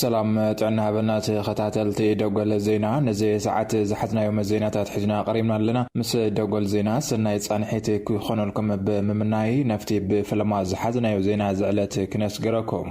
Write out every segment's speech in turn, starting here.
سلام تعنا بنات خطاتلتي دوغل زينا نزي ساعات زحتنا يوم الزينات حجنا قريبنا لنا مس دوغل زينا سناي صانحيتي كيخونوا لكم بممناي نفتي بفلما زحزنا يوم زينا زعلت كنس قركم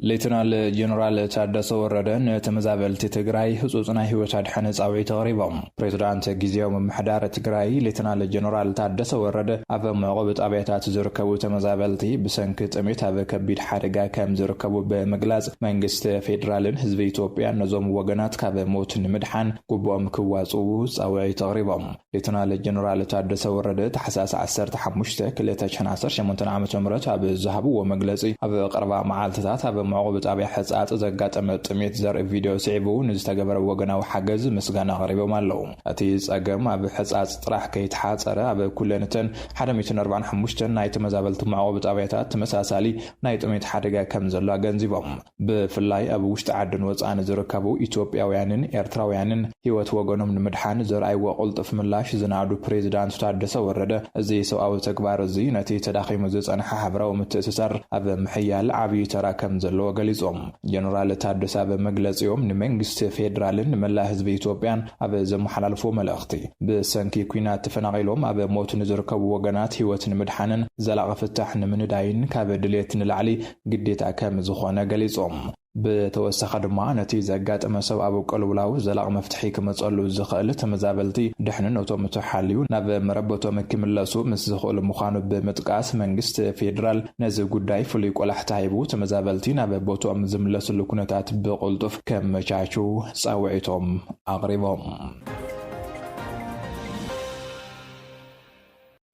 ليتنال جنرال تادس وردن تمزابلتي تግራይ ህጹጽና ህይወት አድሐነ ጻውዒ ተቅሪቦም ፕሬዝዳንት ጊዜያዊ መምሕዳር ትግራይ ሌተናል ጀነራል ታደሰ ወረደ አበ መቆብ ጣቢያታት ዝርከቡ ተመዛበልቲ ብሰንኪ ጥሜት አበ ከቢድ ሓደጋ ከም ዝርከቡ በመግላጽ መንግስት ፌደራልን ህዝቢ ኢትዮጵያ ነዞም ወገናት ካብ ሞት ንምድሓን ጉቦም ክዋጹ ጻውዒ ተቅሪቦም ሌተናል ጀነራል ታደሰ ወረደ ተሐሳስ 15 2018 ዓ.ም አበ ዝሃቡ ወመግለጺ አበ ቀርባ መዓልትታት አበ معقوب طابع حصات زغاطم ጥሜት ዘር ቪዲዮ ሲዕቡ ንዝተገበረ ወገናው ሓገዝ ምስጋና ቀሪቦም ኣለው እቲ ጸገም ኣብ ሕጻጽ ጥራሕ ከይተሓጸረ ኣብ ኩለነተን 145 ናይ ተመዛበልቲ معقوب ጣብያታት ተመሳሳሊ ናይ ጥሜት ሓደጋ ከም ዘሎ ገንዚቦም ብፍላይ ኣብ ውሽጢ ዓድን ወጻን ዝርከቡ ኢትዮጵያውያንን ኤርትራውያንን ህይወት ወገኖም ንምድሓን ዘርኣይዎ ቁልጥፍ ምላሽ ዝናዱ ፕሬዝዳንት ታደሰ ወረደ እዚ ሰብኣዊ ተግባር እዚ ነቲ ተዳኺሙ ዝጸንሐ ሕብራዊ ምትእስሳር ኣብ ምሕያል ዓብይ ተራከም ዘሎ ወገሊጾም ጀነራል ታደሰ በመግለጽዮም ንመንግስት ፌደራልን መላ ህዝቢ ኢትዮጵያን ኣብ ዘመሓላልፎ መልእኽቲ ብሰንኪ ኩናት ተፈናቂሎም ኣብ ሞት ንዝርከቡ ወገናት ህይወት ንምድሓንን ዘላቂ ፍታሕ ንምንዳይን ካብ ድሌት ንላዕሊ ግዴታ ከም ዝኾነ ገሊጾም بتوسخ ድማ ነቲ ዘጋጠመ ሰብኣዊ ቀልውላው ዘላቕ መፍትሒ ክመጸሉ ዝኽእል ተመዛበልቲ ድሕንን ኦቶም ተሓልዩ ናብ መረበቶም ክምለሱ ምስ ዝኽእሉ ምዃኑ ብምጥቃስ መንግስት ፌደራል ነዚ ጉዳይ ፍሉይ ቆላሕታ ሂቡ ተመዛበልቲ ናብ ቦቶም ዝምለሱሉ ኩነታት ብቁልጡፍ ከመቻቹ ጻውዒቶም ኣቕሪቦም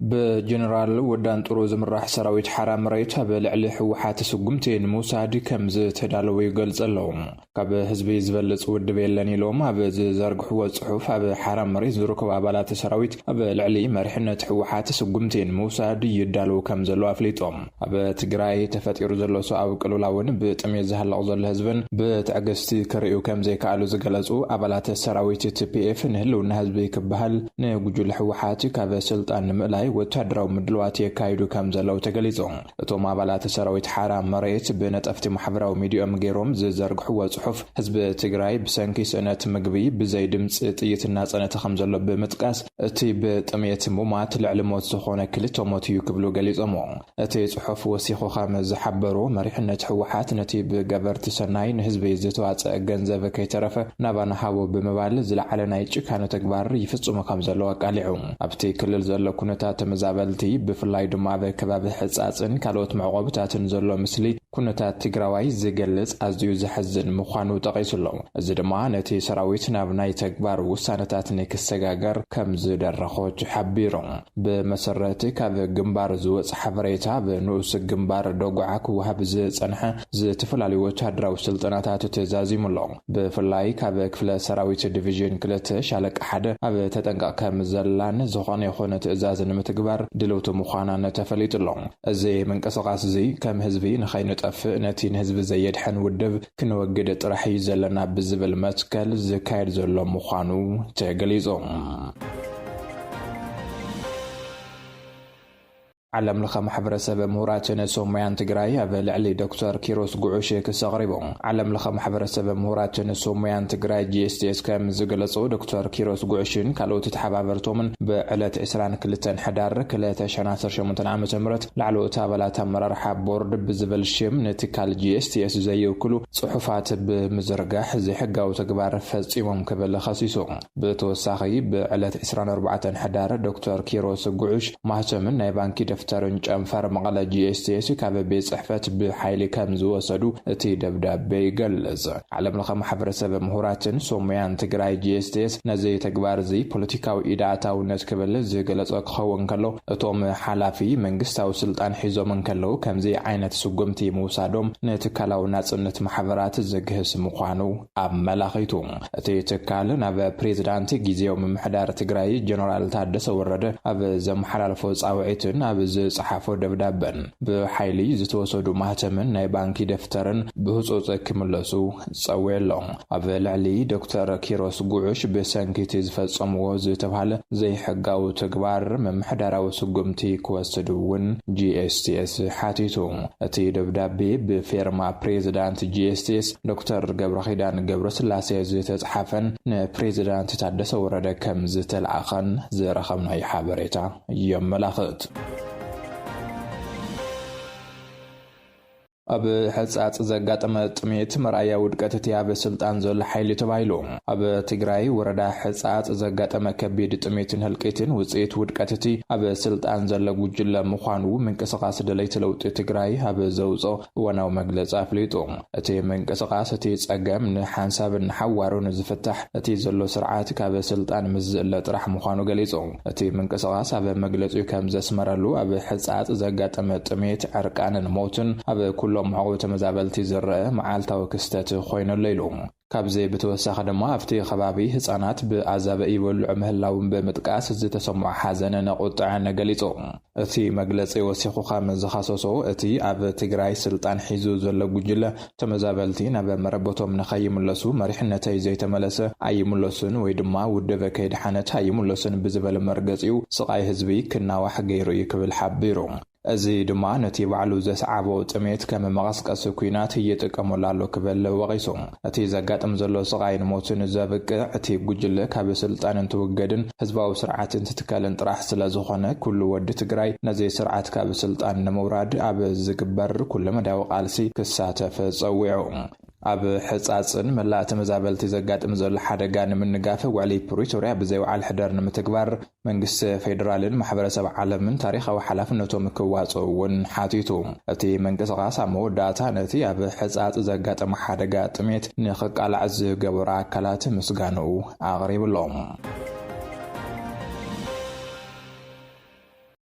بجنرال ودان طرو زمراح سراويت حرام ريت بلعل حوحات سقمتين موساد كمز تدالو يقلصلهم كاب حزبي زبلص ود بيلني لوم اب زرق حو صحف اب حرام ريت زركب ابالات سراويت اب لعلي مرحنه حوحات سقمتين موساد يدالو كمزلو افليطوم اب تግራይ ተፈጢሩ ዘሎ ሰው ቀሉላውን በጥሜት ዘሃላው ዘሎ ህዝብን በተአገስቲ ከሪኡ ከምዘ ካሉ ዝገለጹ አባላት ሰራዊት TPF ንህልውና ህዝብ ይከባሃል ንጉጁል حوحات ካብ ስልጣን ምላይ ወታደራው ምድልዋት የካይዱ ከም ዘለው ተገሊጾም እቶም አባላት ሰራዊት ሓራም መሬት በነጠፍቲ ማሕበራዊ ሚዲያም ገይሮም ዝዘርግሕዎ ጽሑፍ ህዝብ ትግራይ ብሰንኪ ስነት ምግቢ ብዘይ ድምጽ ጥይትና ጸነተ ከም ዘሎ በመጥቃስ እቲ በጥሜት ሙማት ልዕልሞት ዝኾነ ክልተ ሞት እዩ ክብሉ ገሊጾም እቲ ጽሑፍ ወሲኹ ከም ዝሓበሩ መሪሕነት ሕወሓት ነቲ ብገበርቲ ሰናይ ንህዝቢ ዝተዋጽአ ገንዘብ ከይተረፈ ናባና ሃቦ በመባል ዝለዓለ ናይ ጭካነ ተግባር ይፍጽሙ ከም ዘሎ አቃሊዑ ኣብቲ ክልል ዘሎ ኩነታት ተመዛበልቲ ብፍላይ ድማ በከባቢ ሕጻጽን ካልኦት ማዕቆብታትን ዘሎ ምስሊ ኩነታት ትግራዋይ ዝገልጽ ኣዝዩ ዝሕዝን ምዃኑ ጠቂሱሎ እዚ ድማ ነቲ ሰራዊት ናብ ናይ ተግባር ውሳነታት ንክሰጋገር ከም ዝደረኾት ሓቢሮም ብመሰረቲ ካብ ግንባር ዝወጽ ሓበሬታ ብንኡስ ግንባር ደጉዓ ክወሃብ ዝጸንሐ ዝተፈላለዩ ወታደራዊ ስልጠናታት ተዛዚሙሎ ብፍላይ ካብ ክፍለ ሰራዊት ዲቪዥን 2 ሻለቃ 1 ኣብ ተጠንቀቕ ከም ዘላን ዝኾነ ይኾነ ትእዛዝ ንምትግባር ድልውቱ ምዃና ተፈሊጥሎ እዚ መንቀሳቐስ እዚ ከም ህዝቢ ንኸይነጠፍ ነቲ ህዝቢ ዘየድሕን ውድብ ክንወግድ ጥራሕ ዘለና ብዝብል መስከል ዝካየድ ዘሎ ምዃኑ ተገሊጾም علم لخ محبرسب مهوراتن سوميان تግራይ ኣብ ልዕሊ ዶክተር ኪሮስ ጉዑሽ ክሰቅሪቦም علم لخ محبرسب مهوراتن سوميان تግራይ GSTS ከም ዝገለጹ ዶክተር ኪሮስ ጉዑሽን ካልኦት ተሓባበርቶምን በዕለት 22 ሕዳር 2018 ዓ.ም ላዕለዎት ኣባላት ኣመራርሓ ቦርድ ብዝብል ሽም ንትካል GSTS ዘይውክሉ ጽሑፋት ብምዝርጋሕ ዝሕጋው ተግባር ፈጺሞም ክብል ኸሲሱ ብተወሳኺ በዕለት 24 ሕዳር ዶክተር ኪሮስ ጉዑሽ ማህተምን ናይ ባንኪ دفترن ጨንፈር መቀለ GSTS ካብ ቤት ጽሕፈት ብሓይሊ ከም ዝወሰዱ እቲ ደብዳቤ ይገልጽ ዓለም ለኸ ማሕበረሰብ ምሁራትን ሶማያን ትግራይ GSTS ነዚ ተግባር እዚ ፖለቲካዊ ኢዳታውነት ክብል ዝገለጸ ክኸውን ከሎ እቶም ሓላፊ መንግስታዊ ስልጣን ሒዞም ከለው ከምዚ ዓይነት ስጉምቲ ምውሳዶም ንትካላው ናጽነት ማሕበራት ዝግህስ ምዃኑ ኣመላኺቱ እቲ ትካል ናብ ፕሬዝዳንት ጊዜያዊ ምምሕዳር ትግራይ ጀነራል ታደሰ ወረደ ኣብ ዘመሓላልፎ ጻውዒትን ኣብ ዝጽሓፎ ደብዳበን ብሓይሊ ዝተወሰዱ ማህተምን ናይ ባንኪ ደፍተርን ብህጹጽ ክምለሱ ጸውየሎም ኣብ ልዕሊ ዶክተር ኪሮስ ጉዑሽ ብሰንኪቲ ዝፈጸምዎ ዝተባሃለ ዘይሕጋዊ ተግባር መምሕዳራዊ ስጉምቲ ክወስድውን GSTS ሓቲቱ እቲ ደብዳቤ ብፌርማ ፕሬዚዳንት GSTS ዶክተር ገብረኺዳን ገብረስላሴ ዝተጻሓፈን ንፕሬዚዳንት ታደሰ ወረደ ከም ዝተልኣኸን ዝረኸብናይ ሓበሬታ የመላኽት ኣብ ሕጻጽ ዘጋጠመ ጥሜት መርኣያ ውድቀት ትያበ ስልጣን ዘሎ ሓይሊ ተባሂሉ ኣብ ትግራይ ወረዳ ሕጻጽ ዘጋጠመ ከቢድ ጥሜትን ህልቂትን ውጽኢት ውድቀት ኣብ ስልጣን ዘሎ ጉጅለ ምዃኑ ምንቅስቓስ ደለይቲ ለውጢ ትግራይ ኣብ ዘውጾ ወናው መግለጺ ኣፍሊጡ እቲ ምንቅስቓስ እቲ ጸገም ንሓንሳብን ሓዋሩን ዝፍታሕ እቲ ዘሎ ስርዓት ካብ ስልጣን ምዝእለ ጥራሕ ምዃኑ ገሊጹ እቲ ምንቅስቓስ ኣብ መግለጺኡ ከም ዘስመረሉ ኣብ ሕጻጽ ዘጋጠመ ጥሜት ዕርቃንን ሞትን ኣብ ኩሎም ዓቕቢ ተመዛበልቲ ዝረአ መዓልታዊ ክስተት ኮይነሉ ኢሉ ካብዚ ብተወሳኺ ድማ ኣብቲ ከባቢ ህፃናት ብኣዛበ ይበልዑ ምህላውን ብምጥቃስ ዝተሰምዖ ሓዘንን ቁጥዐን ገሊጹ እቲ መግለጺ ወሲኹ ከም ዝኸሰሶ እቲ ኣብ ትግራይ ስልጣን ሒዙ ዘሎ ጉጅለ ተመዛበልቲ ናብ መረበቶም ንኸይምለሱ መሪሕነተይ ዘይተመለሰ ኣይምለሱን ወይ ድማ ውድበ ከይዲ ሓነት ኣይምለሱን ብዝበለ መርገጺኡ ስቓይ ህዝቢ ክናዋሕ ገይሩ ክብል ሓቢሩ እዚ ድማ ነቲ ባዕሉ ዘስዓቦ ጥሜት ከም መቐስቀሲ ኩናት ይጥቀመሉ ኣሎ ክብል ወቒሱ እቲ ዘጋጥም ዘሎ ስቓይን ሞትን ዘብቅዕ እቲ ጉጅለ ካብ ስልጣን እንትውገድን ህዝባዊ ስርዓትን ትትከልን ጥራሕ ስለ ዝኾነ ኩሉ ወዲ ትግራይ ነዚ ስርዓት ካብ ስልጣን ንምውራድ ኣብ ዝግበር ኩሉ መዳዊ ቃልሲ ክሳተፍ ጸዊዑ ኣብ ሕጻጽን መላእ ተመዛበልቲ ዘጋጥም ዘሎ ሓደጋ ንምንጋፍ ውዕሊ ፕሪቶሪያ ብዘይወዓል ሕደር ንምትግባር መንግስቲ ፌደራልን ማሕበረሰብ ዓለምን ታሪኻዊ ሓላፍነቶም ክዋጽኡውን ሓቲቱ እቲ ምንቅስቓስ ኣብ መወዳእታ ነቲ ኣብ ሕጻጽ ዘጋጠመ ሓደጋ ጥሜት ንኽቃላዕ ዝገበሩ ኣካላት ምስጋንኡ ኣቕሪብሎም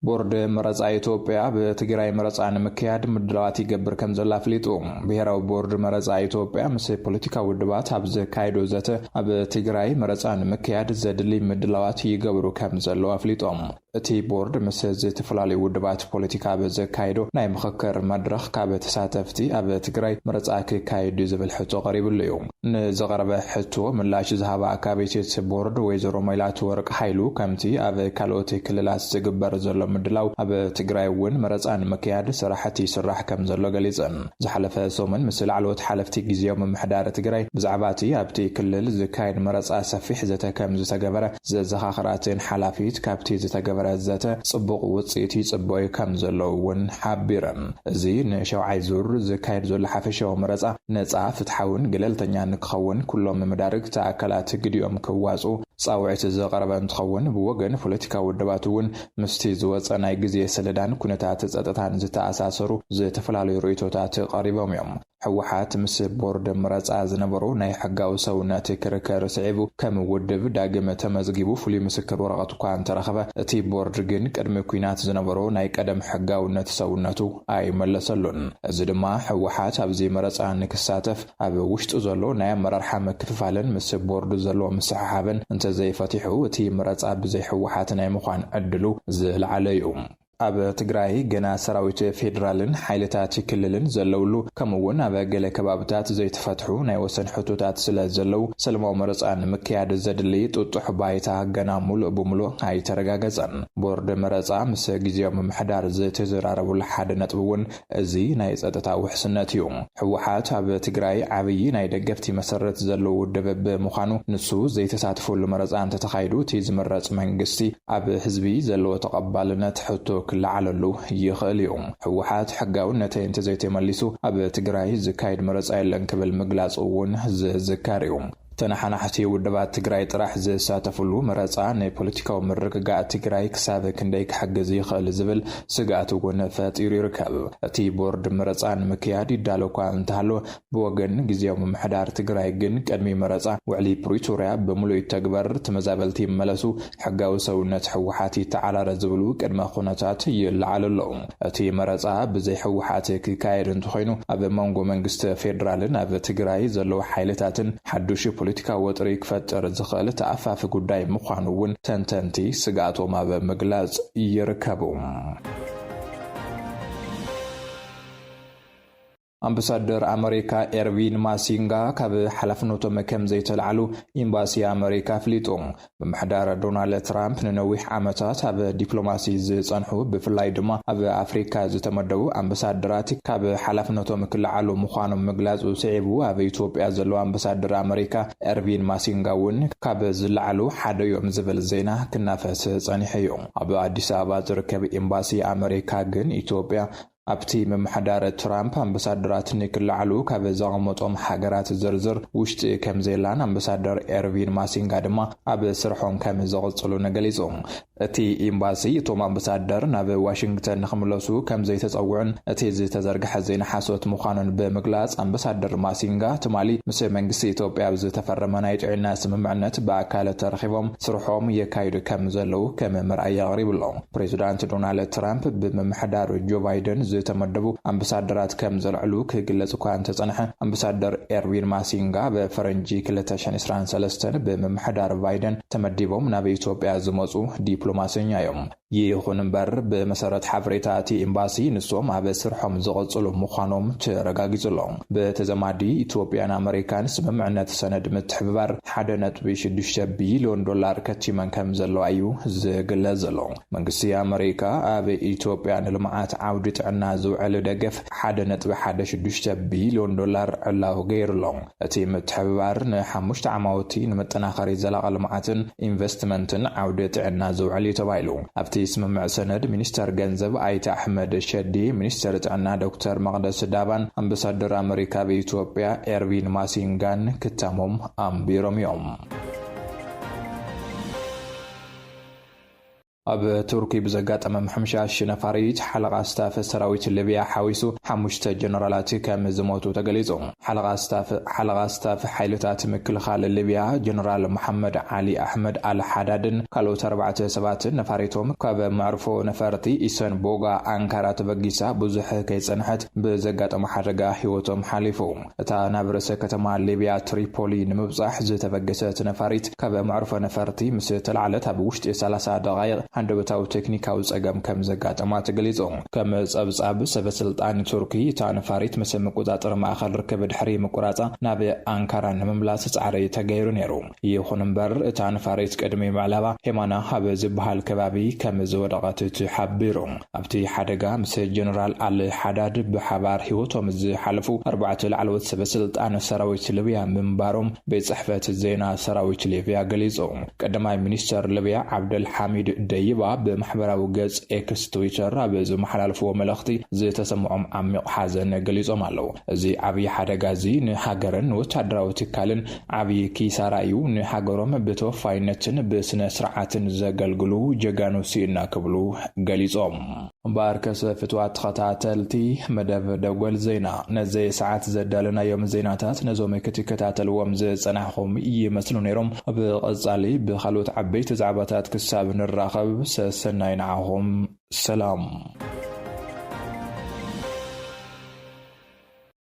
ቦርድ መረጻ ኢትዮጵያ በትግራይ መረጻ ንምክያድ ምድላዋት ይገብር ከም ዘሎ ኣፍሊጡ ብሄራዊ ቦርድ መረጻ ኢትዮጵያ ምስ ፖለቲካ ውድባት ኣብ ዘካይዶ ዘተ ኣብ ትግራይ መረጻ ንምክያድ ዘድሊ ምድላዋት ይገብሩ ከም ዘሎ ኣፍሊጦም እቲ ቦርድ ምስ ዝተፈላለዩ ውድባት ፖለቲካ በዘካይዶ ናይ ምክክር መድረኽ ካብ ተሳተፍቲ ኣብ ትግራይ መረጻ ክካየድ ዝብል ሕቶ ቀሪብሉ እዩ ንዝቐረበ ሕቶ ምላሽ ዝሃባ ኣካባቢት ቦርድ ወይዘሮ ሜላት ወርቅ ሓይሉ ከምቲ ኣብ ካልኦት ክልላት ዝግበር ዘሎ ምድላው ኣብ ትግራይ እውን መረጻ ንምክያድ ስራሕቲ ይስራሕ ከም ዘሎ ገሊጸን ዝሓለፈ ሰሙን ምስ ላዕለዎት ሓለፍቲ ጊዜያዊ ምምሕዳር ትግራይ ብዛዕባ እቲ ኣብቲ ክልል ዝካየድ መረጻ ሰፊሕ ዘተ ከም ዝተገበረ ዘዘኻኽራትን ሓላፊት ካብቲ ዝተገበረ ዘተ ጽቡቕ ውጽኢት ይጽበዩ ከም ዘሎ እውን ሓቢረን እዚ ንሸውዓይ ዙር ዝካየድ ዘሎ ሓፈሻዊ መረጻ ነጻ ፍትሓውን ገለልተኛ ንክኸውን ኩሎም መዳርግቲ ኣካላት ግዲኦም ክዋጹ ጻውዒት ዘቐረበ እንትኸውን ብወገን ፖለቲካዊ ውድባት እውን ምስቲ ዝወፀ ናይ ግዜ ሰለዳን ኩነታት ጸጥታን ዝተኣሳሰሩ ዝተፈላለዩ ርእይቶታት ቀሪቦም እዮም ሕወሓት ምስ ቦርድ መረጻ ዝነበሩ ናይ ሕጋዊ ሰውነት ክርክር ስዒቡ ከም ውድብ ዳግም ተመዝጊቡ ፍሉይ ምስክር ወረቐት እኳ እንተረኸበ እቲ ቦርድ ግን ቅድሚ ኩናት ዝነበሩ ናይ ቀደም ሕጋውነት ሰውነቱ ኣይመለሰሉን እዚ ድማ ሕወሓት ኣብዚ መረጻ ንክሳተፍ ኣብ ውሽጡ ዘሎ ናይ ኣመራርሓ ምክፍፋልን ምስ ቦርድ ዘሎ ምስሕሓብን እንተዘይፈቲሑ እቲ መረጻ ብዘይ ሕወሓት ናይ ምዃን ዕድሉ ዝለዓለ እዩ ኣብ ትግራይ ገና ሰራዊት ፌደራልን ሓይልታት ክልልን ዘለውሉ ከምኡውን ኣብ ገለ ከባቢታት ዘይተፈትሑ ናይ ወሰን ሕቶታት ስለ ዘለው ሰላማዊ መረጻ ንምክያድ ዘድሊ ጥጡሕ ባይታ ገና ሙሉእ ብምሉእ ኣይተረጋገፀን ቦርድ መረጻ ምስ ጊዜያዊ ምምሕዳር ዝተዘራረቡሉ ሓደ ነጥቢ እውን እዚ ናይ ጸጥታ ውሕስነት እዩ ሕወሓት ኣብ ትግራይ ዓብዪ ናይ ደገፍቲ መሰረት ዘለዎ ውድብ ብምዃኑ ንሱ ዘይተሳትፈሉ መረጻ እንተተኻይዱ እቲ ዝምረጽ መንግስቲ ኣብ ህዝቢ ዘለዎ ተቐባልነት ሕቶ ክለዓለሉ ይኽእል እዩ ሕወሓት ሕጋውነተይ እንተዘይተመሊሱ ኣብ ትግራይ ዝካየድ መረጻ የለን ክብል ምግላጹ እውን ዝዝከር እዩ ተናሓናሕቲ ውድባት ትግራይ ጥራሕ ዝሳተፍሉ መረጻ ናይ ፖለቲካዊ ምርግጋእ ትግራይ ክሳብ ክንደይ ክሕግዝ ይኽእል ዝብል ስጋት እውን ፈጢሩ ይርከብ እቲ ቦርድ መረጻ ንምክያድ ይዳሎ እኳ እንተሃለወ ብወገን ጊዜያዊ ምምሕዳር ትግራይ ግን ቅድሚ መረጻ ውዕሊ ፕሪቶሪያ ብምሉእ ይተግበር ተመዛበልቲ ይመለሱ ሕጋዊ ሰውነት ሕወሓት ይተዓራረ ዝብሉ ቅድመ ኩነታት ይለዓሉ እቲ መረጻ ብዘይ ሕወሓት ክካየድ እንተኾይኑ ኣብ መንጎ መንግስቲ ፌደራልን ኣብ ትግራይ ዘለዉ ሓይልታትን ሓዱሽ ፖለቲካ ወጥሪ ክፈጥር ዝኽእል ተኣፋፊ ጉዳይ ምዃኑ እውን ተንተንቲ ስጋቶም ኣብ ምግላጽ ይርከቡ ኣምባሳደር ኣሜሪካ ኤርቪን ማሲንጋ ካብ ሓላፍነቶም ከም ዘይተላዕሉ ኤምባሲ ኣሜሪካ ፍሊጡ ብምሕዳር ዶናልድ ትራምፕ ንነዊሕ ዓመታት ኣብ ዲፕሎማሲ ዝጸንሑ ብፍላይ ድማ ኣብ ኣፍሪካ ዝተመደቡ ኣምባሳደራት ካብ ሓላፍነቶም ክለዓሉ ምዃኖም ምግላጹ ስዒቡ ኣብ ኢትዮጵያ ዘሎ ኣምባሳደር ኣሜሪካ ኤርቪን ማሲንጋ እውን ካብ ዝለዓሉ ሓደ ዮም ዝብል ዜና ክናፈስ ጸኒሑ እዩ ኣብ ኣዲስ ኣበባ ዝርከብ ኤምባሲ ኣሜሪካ ግን ኢትዮጵያ ኣብቲ ምምሕዳር ትራምፕ ኣምባሳደራት ንክለዓሉ ካብ ዘቐመጦም ሃገራት ዝርዝር ውሽጢ ከም ዘላን ኣምባሳደር ኤርቪን ማሲንጋ ድማ ኣብ ስርሖም ከም ዘቕጽሉ ገሊጹ እቲ ኤምባሲ እቶም ኣምባሳደር ናብ ዋሽንግተን ንኽምለሱ ከም ዘይተጸውዑን እቲ ዝተዘርግሐ ዜና ሓሶት ምዃኑን ብምግላጽ ኣምባሳደር ማሲንጋ ትማሊ ምስ መንግስቲ ኢትዮጵያ ዝተፈረመ ናይ ጥዕና ስምምዕነት በኣካል ተረኺቦም ስርሖም የካይዱ ከም ዘለው ከም ምርኣይ ኣቕሪብሎ ፕሬዚዳንት ዶናልድ ትራምፕ ብምምሕዳር ጆ ባይደን ዝተመደቡ ኣምባሳደራት ከም ዘልዕሉ ክግለጽ እኳ እንተጸንሐ ኣምባሳደር ኤርቪን ማሲንጋ በፈረንጂ 2023 ብምምሕዳር ባይደን ተመዲቦም ናብ ኢትዮጵያ ዝመጹ ዲፕሎማስኛ እዮም ይኹን እምበር ብመሰረት ሓበሬታ እቲ ኤምባሲ ንሶም ኣብ ስርሖም ዝቕጽሉ ምዃኖም ተረጋጊጹሎም በተዘማዲ ኢትዮጵያን ኣሜሪካን ስምምዕነት ሰነድ ምትሕብባር 1.6 ቢልዮን ዶላር ከቲመን ከም ዘለዋ እዩ ዝግለጽ ዘሎ መንግስቲ ኣሜሪካ ኣብ ኢትዮጵያ ንልምዓት ዓውዲ ጥዕና ዝውዕል ደገፍ 1.16 ቢልዮን ዶላር ዕላው ገይሩሎም እቲ ምትሕብባር ን5 ዓመታት ንመጠናኸሪ ዘላቒ ልምዓትን ኢንቨስትመንትን ዓውዲ ጥዕና ዝውዕል እዩ ተባሂሉ ኣብቲ ስምምዕ ሰነድ ሚኒስተር ገንዘብ አይተ አሕመድ ሸዲ ሚኒስተር ጥዕና ዶክተር መቅደስ ዳባን ኣምባሳደር ኣሜሪካ በኢትዮጵያ ኤርቪን ማሲንጋን ክታሞም ኣንቢሮም እዮም ኣብ ቱርኪ ብዘጋጠመ ምሕምሻሽ ነፋሪት ሓለቓ ስታፍ ሰራዊት ሊብያ ሓዊሱ 5 ጀነራላት ከም ዝሞቱ ተገሊጹ ሓለቓ ስታፍ ሓይልታት ምክልኻል ሊብያ ጀነራል መሐመድ ዓሊ ኣሕመድ አልሓዳድን ካልኦት 4 ሰባት ነፋሪቶም ካብ መዕርፎ ነፈርቲ ኢሰን ቦጋ አንካራ ተበጊሳ ብዙሕ ከይጸንሐት ብዘጋጠመ ሓደጋ ህይወቶም ሓሊፉ እታ ናብ ርእሰ ከተማ ሊብያ ትሪፖሊ ንምብጻሕ ዝተበገሰት ነፋሪት ካብ መዕርፎ ነፈርቲ ምስ ተላዕለት ኣብ ውሽጢ 30 ደቂቕ handbataw ቴክኒካዊ ጸገም ከም ዘጋጠማ ተገሊጹ ከም ጸብጻብ ሰበስልጣን ቱርኪ ታንፋሪት መስም ቁጣጥር ማእኸል ርከብ ድሕሪ መቁራጻ ናብ አንካራ ንምምላስ ጻዕሪ ተገይሩ ነይሩ ይኹን እምበር ታንፋሪት ቀድሚ ማዕላባ ሄማና ሃበ ዝበሃል ከባቢ ከም ዝወደቐት ትሓቢሩ ኣብቲ ሓደጋ ምስ ጀነራል አልሓዳድ ብሓባር ህይወቶም ዝሓለፉ 4 ላዕለዎት ሰበስልጣን ሰራዊት ሊብያ ምንባሮም በጽሕፈት ዜና ሰራዊት ሊብያ ገሊጹ ቀዳማይ ሚኒስተር ሊብያ ዓብደል ሐሚድ ደይባ በማሕበራዊ ገጽ ኤክስ ትዊተር አበዝ መሐላልፎ መልእኽቲ ዝተሰምዖም ዓሚቕ ሓዘን ገሊጾም ኣለው እዚ ዓብይ ሓደጋ እዚ ንሃገርን ወታደራዊ ትካልን ዓብይ ኪሳራ እዩ ንሃገሮም ብተወፋይነትን ብስነ ስርዓትን ዘገልግሉ ጀጋኑ ሲና ክብሉ ገሊጾም ባርከሰ ፍትዋት ተኸታተልቲ መደብ ደጎል ዜና ነዚ ሰዓት ዘዳለናዮም ዜናታት ነዞም ክትከታተልዎም ዝጸናሕኹም ይመስሉ ነይሮም ብቐጻሊ ብኻልኦት ዓበይቲ ዛዕባታት ክሳብ ንራኸብ ሰናይ ንዓኹም ሰላም